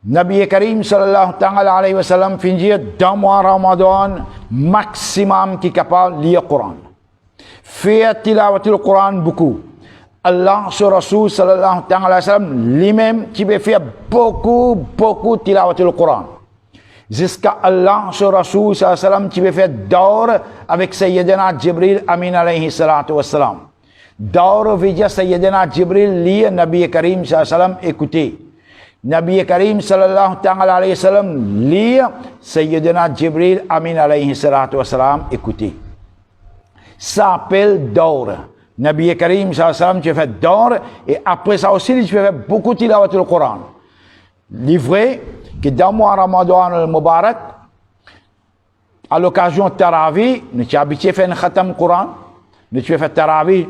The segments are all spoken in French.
Nabi Karim sallallahu ta'ala alayhi wa sallam fin dire dans mois Ramadan maximum qui capable lire Coran. Faire tilawatul Coran beaucoup. Allah sur Rasul sallallahu ta'ala alayhi wa sallam lui-même qui veut faire beaucoup tilawatul Coran. Jusqu'à Allah sur Rasul sallallahu alayhi wa sallam qui veut faire d'or avec Sayyidina Jibril amin alayhi salatu wa salam. D'or veut dire Sayyidina Jibril lire Nabi Karim sallallahu alayhi wa sallam écouter. Nabi Karim sallallahu ta'ala alayhi wa sallam lire Sayyidina Jibril amin alayhi salatu wa salam écouter. Ça s'appelle d'or. Nabi Karim sallallahu alayhi wa sallam tu fais d'or et après ça aussi tu fais beaucoup de tilawatul Coran. Livré que dans le mois Ramadan al-Mubarak à l'occasion de Tarawih, nous sommes habitués à faire un khatam Coran, nous avons fait Tarawih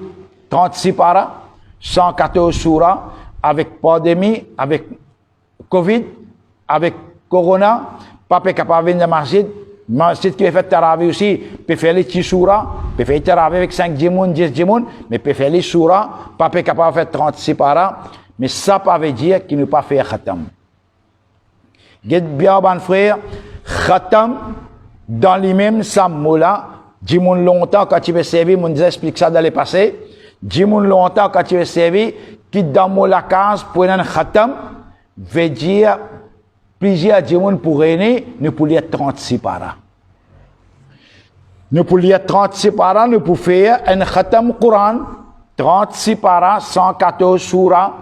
36 paras, 114 surahs avec pandémie, avec Covid, avec Corona, pas capable de venir dans le masjid. Masjid qui fait Tarawih aussi, peut faire les petits surahs, peut faire Tarawih avec 5 djimoun, 10 djimoun, mais peut faire les surahs, pas capable de faire 36 paras, mais ça ne veut dire qu'il ne peut pas faire khatam. Get bien, bon frère, khatam, dans les mêmes sammoula, djimoun longtemps quand tu veux servir, mon disait explique ça dans le passé, djimoun longtemps quand tu veux servir, qui dans moula 15 pour un khatam, veut dire plusieurs djimoun pour régner, nous pour lire 36 paras. Nous pour lire 36 paras, nous pour faire un khatam Coran, 36 paras, 114 surahs.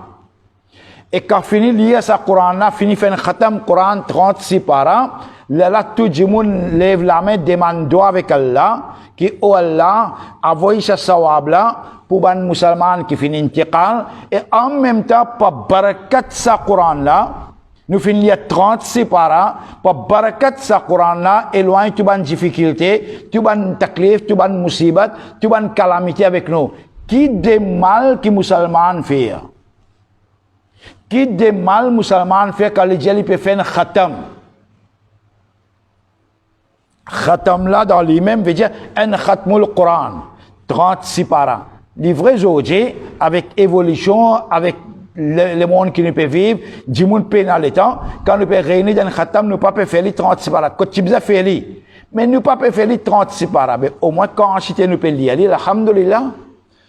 Et quand fini lire sa Coran, fini faire un khatam Coran, 36 paras, là tout le monde lève la main, demande doigt avec Allah, qui oh Allah, envoie ce sawab là, pour les musulmans qui finissent intiqal, et en même temps, par barakat sa Coran là, nous finissons 36 paras, par barakat sa Coran là, éloigne toutes les difficultés, toutes les taklif, toutes les musibat, toutes les calamités avec nous. Qui des mal qui musulmans fait? Qui des mal musulmans fait quand les gens peuvent faire un khatam? Khatam là, dans lui-même, veut dire un khatmul Coran, 36 paras. Livré aujourd'hui, avec évolution, avec le monde qui nous peut vivre, du monde pénal étant, quand nous pouvons réunir dans le khatam, nous ne pouvons pas faire les 36 paras. Quand tu as fait les, mais nous ne pouvons pas faire les 36 paras. Mais au moins, quand nous pouvons lire, alhamdoulilah, nous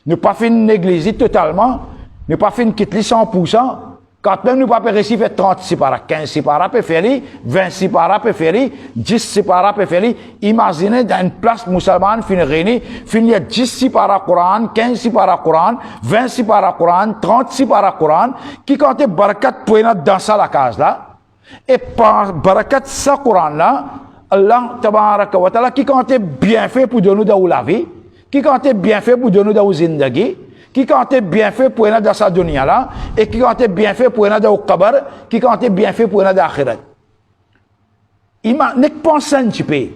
ne pouvons pas faire une négliger totalement, nous ne pouvons pas faire une quitte 100%. Quand même, nous ne pouvons pas réussir à faire 36 paras, 15 paras peut faire, 26 paras peut faire, 10 paras peut faire. Imaginez dans une place musulmane, finir réunie, finir 10 paras Coran, 15 paras Coran, 26 paras Coran, 36 paras Coran, qui compte barakat pour être dans ça la case là. Et par barakat sa Coran là, Allah tabaraka wa ta'ala, qui compte bien fait pour donner dans la vie, qui compte bien fait pour donner dans la zindagi, qui compte bien fait pour être dans sa dunya là, et qui compte bien fait pour être dans le kabar, qui compte bien fait pour être dans l'akhirat. Il m'a n'est pas pensé un petit peu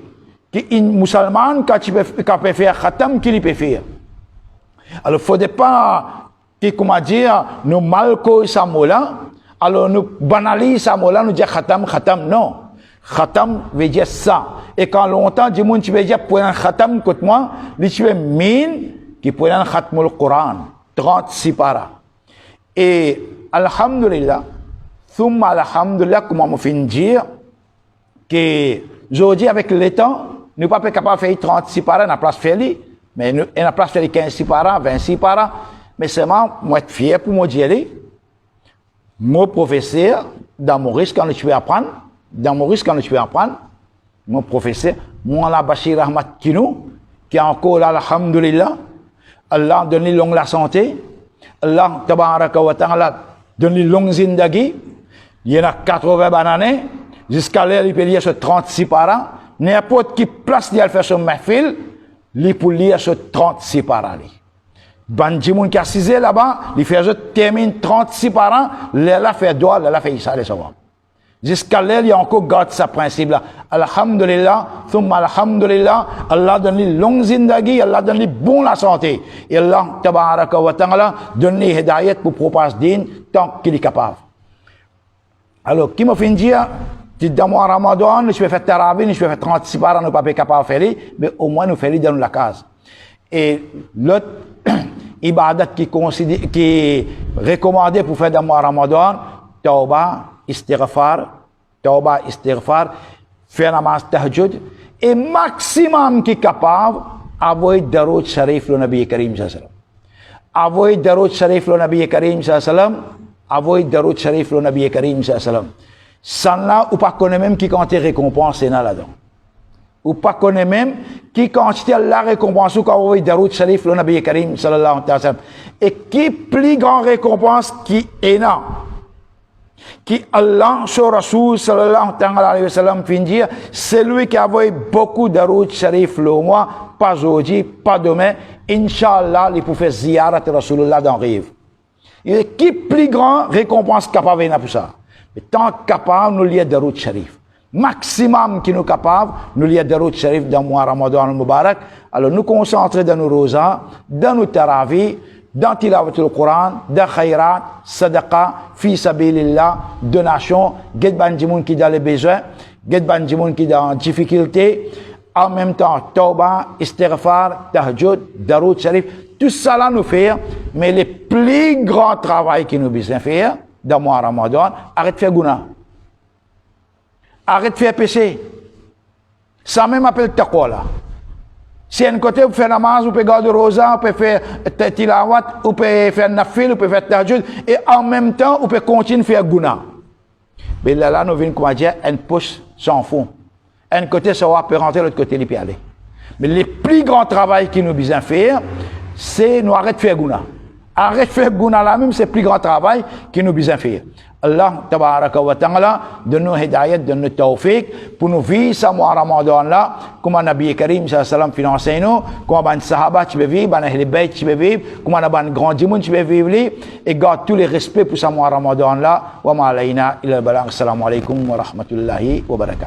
qu'un musulman quand il peut faire khatam qu'il peut faire. Alors faudrait pas que comment dire nous malco sa mola, alors nous banalise sa mola, nous dire khatam non. Khatam veut dire ça. Et quand longtemps du monde tu veux dire pour un khatam écoute moi, lui tu veux mine qui peut un khatmul Coran 36 paras. Et alhamdulillah, thumma alhamdulillah, comment on fait dire que aujourd'hui avec le temps, nous ne sommes pas capables de faire 36 paras, on a place faire les, mais on a place faire les 15 paras, 26 paras, mais seulement, moi être fier pour me dire, mon professeur, dans mon risque quand je vais apprendre, mon professeur, moi la Bachir Ahmad Kinou, qui est encore là, alhamdulillah, Allah donne longue la santé, Allah tabaraka wa ta'ala donne longue zindagi, il y en a 80 bananes, jusqu'à l'air il peut lire sur 36 paras, n'importe qui place il fait sur mahfil, il peut lire sur 36 paras. Bandji moun qui a 6 là-bas, il fait je termine 36 paras, là fait droit, là fait ça les savoir. Jusqu'à l'air, il y a encore garde sa principe là. Alhamdulillah, thumma alhamdulillah, Allah donne les longues zindagi, Allah donne les bons la santé. Et Allah, tabaraka wa ta'ala, donne les hidayat pour propager din tant qu'il est capable. Alors, qui m'a fait dire, dans le mois Ramadan, je vais faire Tarawih, je vais faire 36 paras, nous ne sommes pas capables de faire, mais au moins nous faisons dans la case. Et l'autre ibadat qui est recommandé pour faire dans le mois Ramadan, Tauba, istighfar, tauba, istighfar, faire namaz tahajjud, et maximum qui est capable, avoir darud sharif le Nabi Karim sallallahu avoir darud sharif le Nabi Karim sallallahu avoir darud sharif le Nabi Karim sallallahu sans là, ou pas connaît même qui compte récompense là-dedans. Ou pas connaît même qui quantité la récompense ou quand vous darud sharif le Nabi Karim sallallahu alayhi wa sallam. Et qui plus grand récompense qui est là, qui Allah sur Rasoul sallallahu alayhi wa sallam fin dire, c'est lui qui a envoyé beaucoup darud sharif le mois, pas aujourd'hui, pas demain, Inch'Allah, il peut faire ziyarat Rasulullah dans Rive. Et qui plus grand récompense capable pour ça? Mais tant capable, nous lions darud sharif. Maximum qui nous capable, nous lions darud sharif dans le mois Ramadan al-Mubarak. Alors nous concentrer dans nos rosas, dans nos tarawih, dans tilawatul Quran, dans khayrat, sadaqa, fi sabilillah, donation, get bandimoun qui dans les besoins, get bandimoun qui dans difficulté, en même temps, tauba, istighfar, tahajjud, darud sharif, tout ça là nous fait, mais le plus grand travail qui nous besoin faire, dans le mois Ramadan, arrête de faire guna. Arrête de faire péché. Ça même appelle taqwa là. Si un côté, vous faites namaz, vous pouvez garder rosa, vous pouvez faire tilawat, vous pouvez faire nafil, vous pouvez faire tahajjud, et en même temps, vous pouvez continuer à faire guna. Mais là, nous venons, comment dire, un pouce sans fond. Un côté, ça va peut rentrer, l'autre côté, il peut aller. Mais le plus grand travail qui nous besoin faire, c'est nous arrêter de faire guna. Arrête de faire guna là même, c'est le plus grand travail qui nous besoin faire. Allah, tabaraka wa ta'ala, donne-nous hidayat, donne-nous tawfiq, pour nous vivre ce mois Ramadan là, comme Nabi Karim, sallallahu alayhi wa sallam, comme ban sahaba, tu peux vivre, ban ahl bayt, tu peux vivre, comme ban grand dimoun, tu peux vivre, et garde tous les respects pour ce mois Ramadan là, wa ma alayna ila balagh. Assalamu alaikum wa rahmatullahi wa barakatuh.